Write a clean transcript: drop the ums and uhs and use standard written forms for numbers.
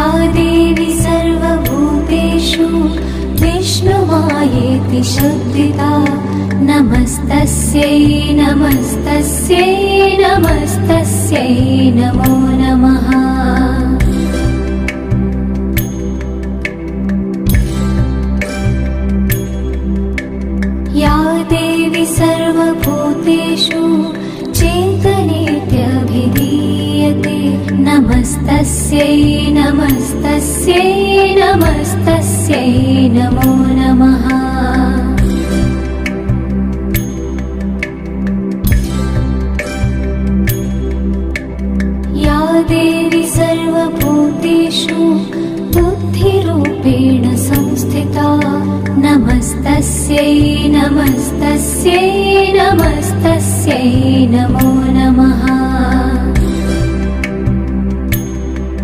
या देवी सर्वभूतेषु विष्णुमायेति शब्दिता नमस्तस्यै नमस्तस्यै नमस्तस्यै नमो नमः। या देवी सर्वभूतेषु चेतनेत्यभिधीयते नमस्तस्यै नमस्तस्यै नमस्तस्यै नमो नमः। या देवी सर्वभूतेषु बुद्धिरूपेण संस्थिता नमस्तस्यै नमस्तस्यै नमस्तस्यै नमो नमः।